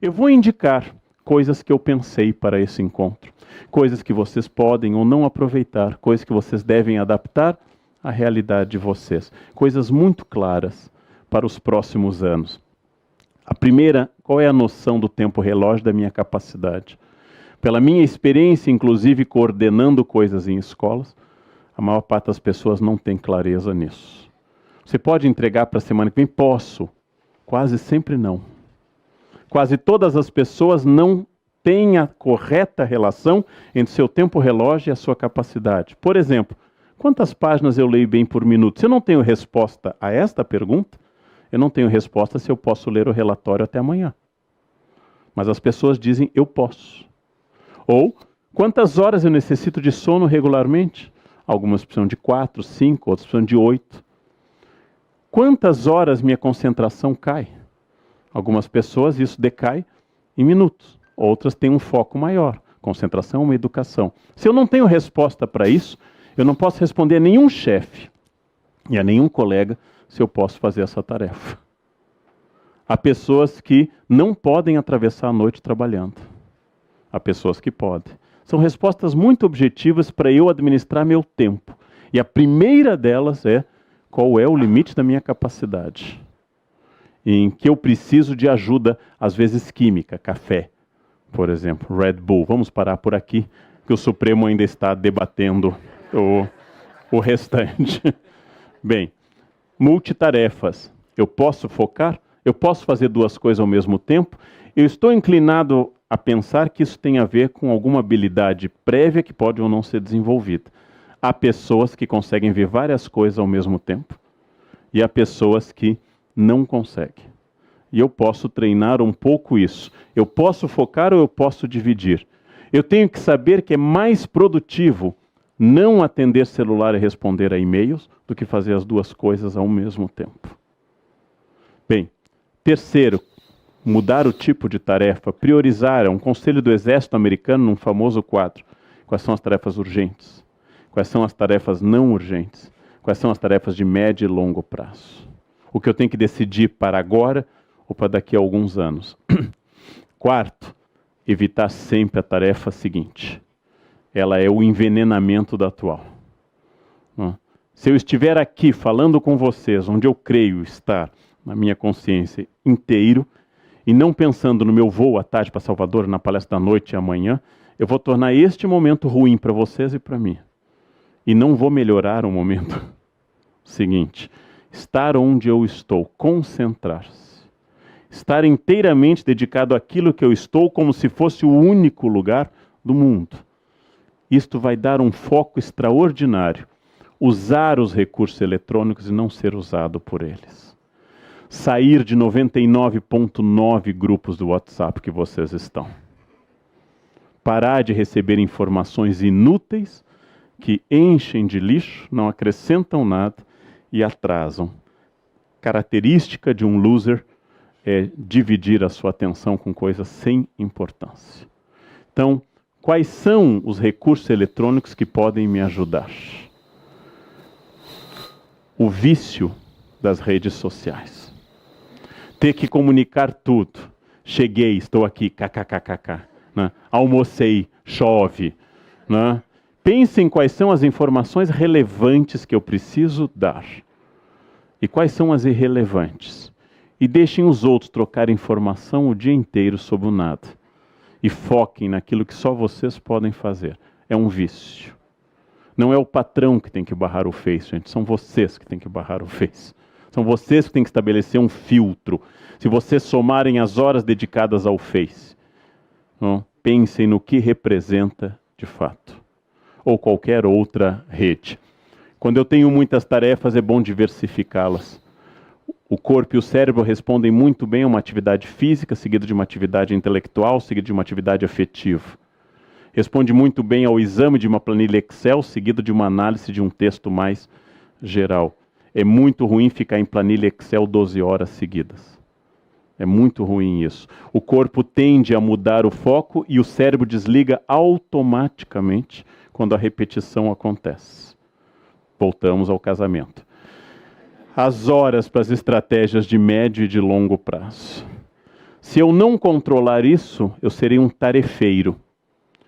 Eu vou indicar coisas que eu pensei para esse encontro, coisas que vocês podem ou não aproveitar, coisas que vocês devem adaptar à realidade de vocês, coisas muito claras para os próximos anos. A primeira, qual é a noção do tempo relógio da minha capacidade? Pela minha experiência, inclusive coordenando coisas em escolas, a maior parte das pessoas não tem clareza nisso. Você pode entregar para a semana que vem? Posso. Quase sempre não. Quase todas as pessoas não têm a correta relação entre seu tempo relógio e a sua capacidade. Por exemplo, quantas páginas eu leio bem por minuto? Se eu não tenho resposta a esta pergunta, eu não tenho resposta se eu posso ler o relatório até amanhã. Mas as pessoas dizem, eu posso. Ou, quantas horas eu necessito de sono regularmente? Algumas precisam de 4, 5, outras precisam de 8. Quantas horas minha concentração cai? Algumas pessoas isso decai em minutos, outras têm um foco maior. Concentração é uma educação. Se eu não tenho resposta para isso, eu não posso responder a nenhum chefe e a nenhum colega se eu posso fazer essa tarefa. Há pessoas que não podem atravessar a noite trabalhando. Há pessoas que podem. São respostas muito objetivas para eu administrar meu tempo. E a primeira delas é: qual é o limite da minha capacidade? Em que eu preciso de ajuda, às vezes química, café, por exemplo, Red Bull. Vamos parar por aqui, que o Supremo ainda está debatendo o restante. Bem, multitarefas. Eu posso focar? Eu posso fazer duas coisas ao mesmo tempo? Eu estou inclinado a pensar que isso tem a ver com alguma habilidade prévia que pode ou não ser desenvolvida. Há pessoas que conseguem ver várias coisas ao mesmo tempo e há pessoas que não conseguem. E eu posso treinar um pouco isso. Eu posso focar ou eu posso dividir. Eu tenho que saber que é mais produtivo não atender celular e responder a e-mails do que fazer as duas coisas ao mesmo tempo. Bem, terceiro, mudar o tipo de tarefa, priorizar. É um conselho do Exército americano num famoso quadro. Quais são as tarefas urgentes? Quais são as tarefas não urgentes? Quais são as tarefas de médio e longo prazo? O que eu tenho que decidir para agora ou para daqui a alguns anos. Quarto, evitar sempre a tarefa seguinte. Ela é o envenenamento da atual. Se eu estiver aqui falando com vocês, onde eu creio estar na minha consciência inteiro, e não pensando no meu voo à tarde para Salvador, na palestra da noite e amanhã, eu vou tornar este momento ruim para vocês e para mim. E não vou melhorar o momento seguinte. Estar onde eu estou, concentrar-se. Estar inteiramente dedicado àquilo que eu estou como se fosse o único lugar do mundo. Isto vai dar um foco extraordinário. Usar os recursos eletrônicos e não ser usado por eles. Sair de 99,9 grupos do WhatsApp que vocês estão. Parar de receber informações inúteis que enchem de lixo, não acrescentam nada e atrasam. Característica de um loser é dividir a sua atenção com coisas sem importância. Então, quais são os recursos eletrônicos que podem me ajudar? O vício das redes sociais. Ter que comunicar tudo. Cheguei, estou aqui, kkkk. Né? Almocei, chove. Né? Pensem quais são as informações relevantes que eu preciso dar. E quais são as irrelevantes. E deixem os outros trocar informação o dia inteiro sobre o nada. E foquem naquilo que só vocês podem fazer. É um vício. Não é o patrão que tem que barrar o Face, gente. São vocês que têm que barrar o Face. São vocês que têm que estabelecer um filtro. Se vocês somarem as horas dedicadas ao Face, pensem no que representa de fato. Ou qualquer outra rede. Quando eu tenho muitas tarefas, é bom diversificá-las. O corpo e o cérebro respondem muito bem a uma atividade física, seguida de uma atividade intelectual, seguida de uma atividade afetiva. Responde muito bem ao exame de uma planilha Excel, seguido de uma análise de um texto mais geral. É muito ruim ficar em planilha Excel 12 horas seguidas. É muito ruim isso. O corpo tende a mudar o foco e o cérebro desliga automaticamente quando a repetição acontece. Voltamos ao casamento. As horas para as estratégias de médio e de longo prazo. Se eu não controlar isso, eu serei um tarefeiro.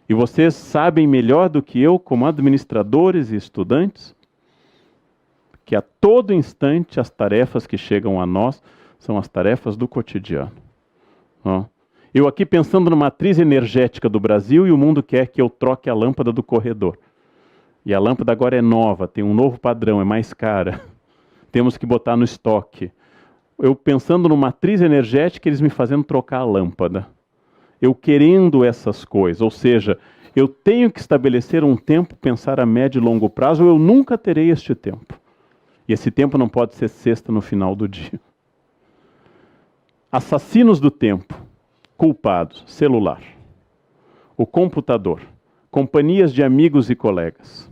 E vocês sabem melhor do que eu, como administradores e estudantes, que a todo instante as tarefas que chegam a nós são as tarefas do cotidiano. Eu aqui pensando na matriz energética do Brasil e o mundo quer que eu troque a lâmpada do corredor. E a lâmpada agora é nova, tem um novo padrão, é mais cara. Temos que botar no estoque. Eu pensando numa matriz energética, eles me fazendo trocar a lâmpada. Eu querendo essas coisas, ou seja, eu tenho que estabelecer um tempo, pensar a médio e longo prazo, ou eu nunca terei este tempo. E esse tempo não pode ser sexta no final do dia. Assassinos do tempo, culpados, celular, o computador, companhias de amigos e colegas.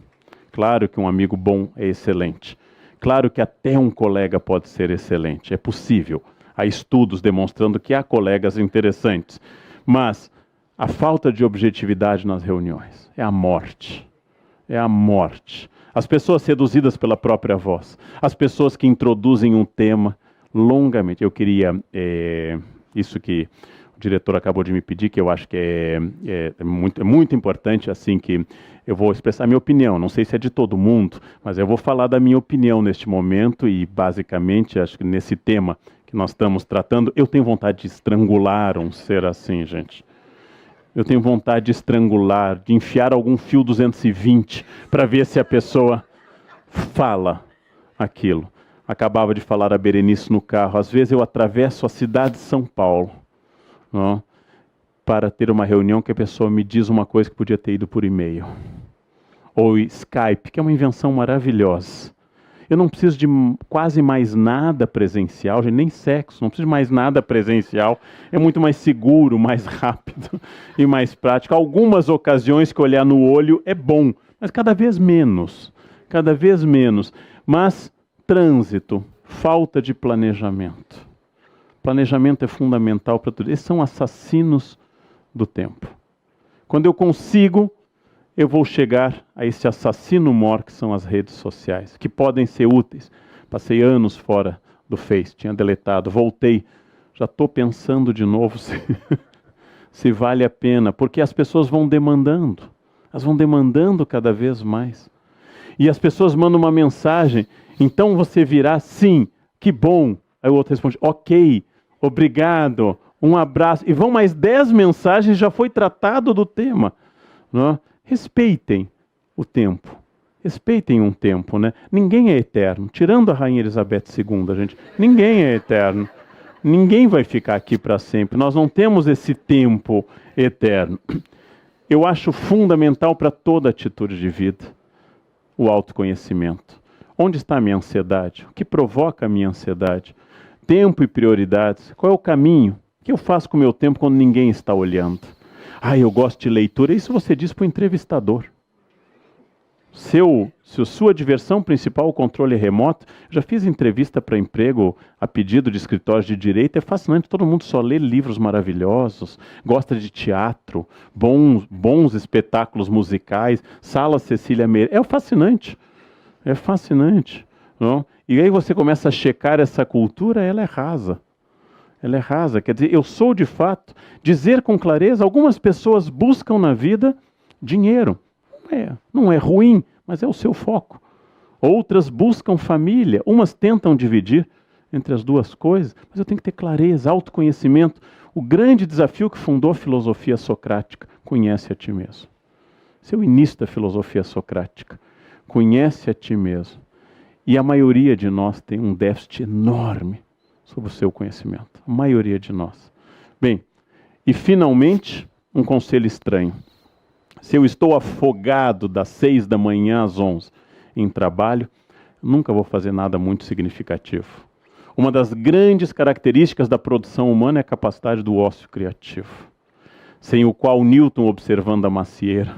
Claro que um amigo bom é excelente. Claro que até um colega pode ser excelente, é possível. Há estudos demonstrando que há colegas interessantes. Mas a falta de objetividade nas reuniões é a morte. É a morte. As pessoas seduzidas pela própria voz. As pessoas que introduzem um tema longamente. Eu queria, isso que o diretor acabou de me pedir, que eu acho que é muito importante, assim, que eu vou expressar minha opinião. Não sei se é de todo mundo, mas eu vou falar da minha opinião neste momento e, basicamente, acho que nesse tema que nós estamos tratando, eu tenho vontade de estrangular um ser assim, gente. Eu tenho vontade de estrangular, de enfiar algum fio 220 para ver se a pessoa fala aquilo. Acabava de falar a Berenice no carro. Às vezes eu atravesso a cidade de São Paulo, não, para ter uma reunião que a pessoa me diz uma coisa que podia ter ido por e-mail. Ou Skype, que é uma invenção maravilhosa. Eu não preciso de quase mais nada presencial, gente, nem sexo, não preciso de mais nada presencial. É muito mais seguro, mais rápido e mais prático. Algumas ocasiões que olhar no olho é bom, mas cada vez menos. Cada vez menos. Mas trânsito, falta de planejamento. Planejamento é fundamental para tudo. Esses são assassinos do tempo. Quando eu consigo, eu vou chegar a esse assassino mor que são as redes sociais, que podem ser úteis. Passei anos fora do Face, tinha deletado, voltei. Já estou pensando de novo se vale a pena, porque as pessoas vão demandando. Elas vão demandando cada vez mais. E as pessoas mandam uma mensagem, então você virá, sim, que bom. Aí o outro responde, ok, obrigado, um abraço. E vão mais 10 mensagens, já foi tratado do tema. Não é? Respeitem o tempo. Respeitem um tempo, né? Ninguém é eterno. Tirando a Rainha Elizabeth II, gente, ninguém é eterno. Ninguém vai ficar aqui para sempre. Nós não temos esse tempo eterno. Eu acho fundamental para toda atitude de vida o autoconhecimento. Onde está a minha ansiedade? O que provoca a minha ansiedade? Tempo e prioridades. Qual é o caminho? O que eu faço com o meu tempo quando ninguém está olhando? Eu gosto de leitura. Isso você diz para o entrevistador. Se sua diversão principal é o controle remoto, já fiz entrevista para emprego a pedido de escritórios de direito, é fascinante, todo mundo só lê livros maravilhosos, gosta de teatro, bons espetáculos musicais, Sala Cecília Meirelles, é fascinante. Não? E aí você começa a checar essa cultura, ela é rasa. Ela é rasa, quer dizer, eu sou de fato, dizer com clareza, algumas pessoas buscam na vida dinheiro. Não é ruim, mas é o seu foco. Outras buscam família, umas tentam dividir entre as duas coisas, mas eu tenho que ter clareza, autoconhecimento. O grande desafio que fundou a filosofia socrática, conhece a ti mesmo. Esse é o início da filosofia socrática. Conhece a ti mesmo. E a maioria de nós tem um déficit enorme sobre o seu conhecimento. A maioria de nós. Bem, e finalmente, um conselho estranho. Se eu estou afogado das 6 da manhã às 11 em trabalho, nunca vou fazer nada muito significativo. Uma das grandes características da produção humana é a capacidade do ócio criativo, sem o qual Newton observando a macieira,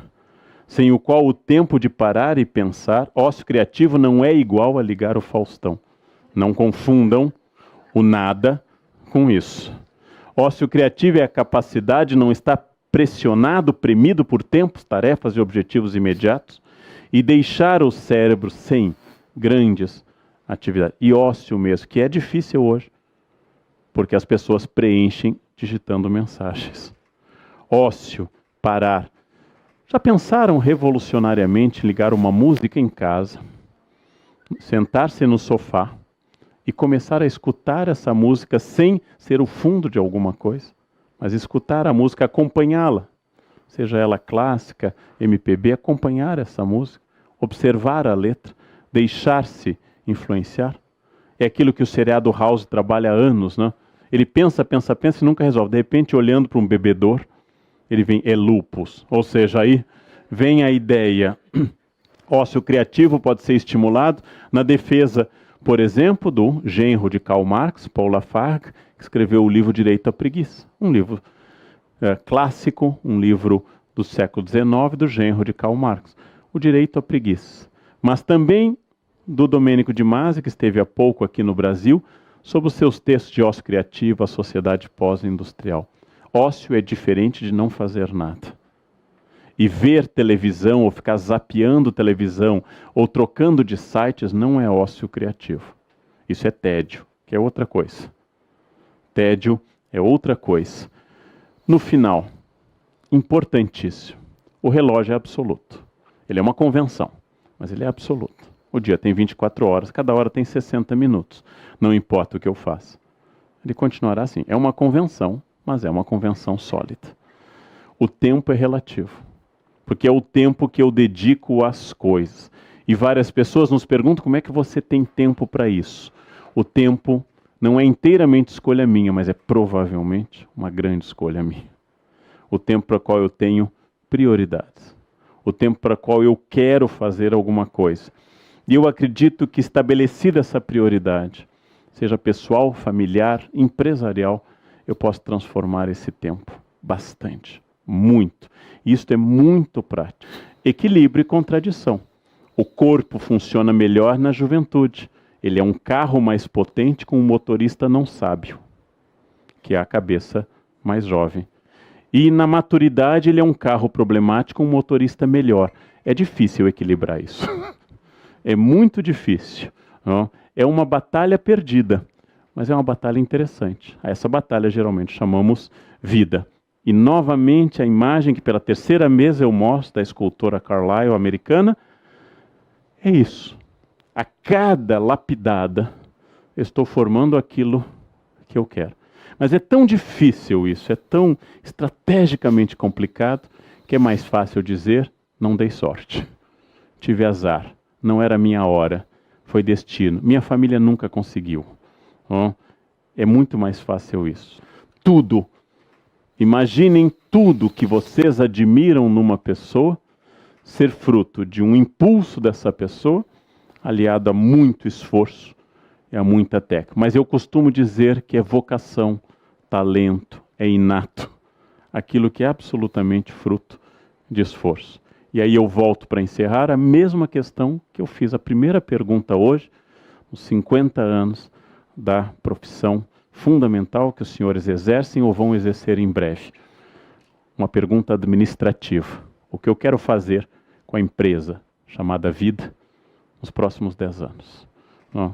sem o qual o tempo de parar e pensar, ócio criativo não é igual a ligar o Faustão. Não confundam o nada com isso. Ócio criativo é a capacidade de não estar pressionado, premido por tempos, tarefas e objetivos imediatos e deixar o cérebro sem grandes atividades. E ócio mesmo, que é difícil hoje, porque as pessoas preenchem digitando mensagens. Ócio, parar. Já pensaram revolucionariamente em ligar uma música em casa, sentar-se no sofá e começar a escutar essa música sem ser o fundo de alguma coisa, mas escutar a música, acompanhá-la, seja ela clássica, MPB, acompanhar essa música, observar a letra, deixar-se influenciar? É aquilo que o seriado House trabalha há anos, né? Ele pensa e nunca resolve. De repente, olhando para um bebedouro, ele vem, é lupus. Ou seja, aí vem a ideia. Ócio criativo pode ser estimulado na defesa, por exemplo, do genro de Karl Marx, Paul Lafargue, que escreveu o livro Direito à Preguiça. Um livro clássico, um livro do século XIX, do genro de Karl Marx. O Direito à Preguiça. Mas também do Domênico de Masi, que esteve há pouco aqui no Brasil, sobre os seus textos de ócio criativo, a sociedade pós-industrial. Ócio é diferente de não fazer nada. E ver televisão, ou ficar zapeando televisão, ou trocando de sites, não é ócio criativo. Isso é tédio, que é outra coisa. Tédio é outra coisa. No final, importantíssimo, o relógio é absoluto. Ele é uma convenção, mas ele é absoluto. O dia tem 24 horas, cada hora tem 60 minutos. Não importa o que eu faça. Ele continuará assim. É uma convenção, mas é uma convenção sólida. O tempo é relativo, porque é o tempo que eu dedico às coisas. E várias pessoas nos perguntam como é que você tem tempo para isso. O tempo não é inteiramente escolha minha, mas é provavelmente uma grande escolha minha. O tempo para o qual eu tenho prioridades. O tempo para o qual eu quero fazer alguma coisa. E eu acredito que estabelecida essa prioridade, seja pessoal, familiar, empresarial, eu posso transformar esse tempo bastante, muito. Isso é muito prático. Equilíbrio e contradição. O corpo funciona melhor na juventude. Ele é um carro mais potente com um motorista não sábio, que é a cabeça mais jovem. E na maturidade ele é um carro problemático com um motorista melhor. É difícil equilibrar isso. É muito difícil. Não? É uma batalha perdida, mas é uma batalha interessante. A essa batalha geralmente chamamos vida. E novamente a imagem que pela terceira vez eu mostro da escultora Carlyle americana é isso. A cada lapidada eu estou formando aquilo que eu quero. Mas é tão difícil isso, é tão estrategicamente complicado, que é mais fácil dizer, não dei sorte. Tive azar. Não era minha hora, foi destino. Minha família nunca conseguiu. É muito mais fácil isso. Tudo. Imaginem tudo que vocês admiram numa pessoa ser fruto de um impulso dessa pessoa, aliado a muito esforço e a muita técnica. Mas eu costumo dizer que é vocação, talento, é inato. Aquilo que é absolutamente fruto de esforço. E aí eu volto para encerrar a mesma questão que eu fiz a primeira pergunta hoje, os 50 anos da profissão fundamental que os senhores exercem ou vão exercer em breve. Uma pergunta administrativa. O que eu quero fazer com a empresa chamada vida nos próximos 10 anos?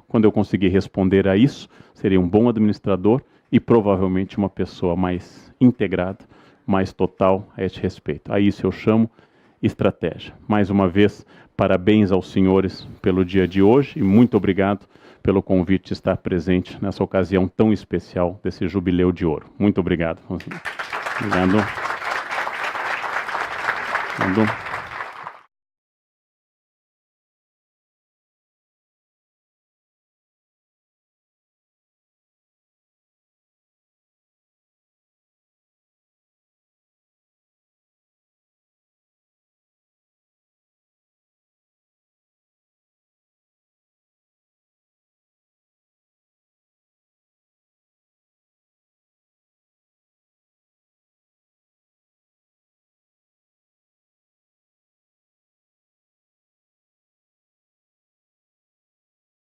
Quando eu conseguir responder a isso, serei um bom administrador e provavelmente uma pessoa mais integrada, mais total a este respeito. A isso eu chamo estratégia. Mais uma vez, parabéns aos senhores pelo dia de hoje e muito obrigado pelo convite de estar presente nessa ocasião tão especial desse Jubileu de Ouro. Muito obrigado. Obrigado.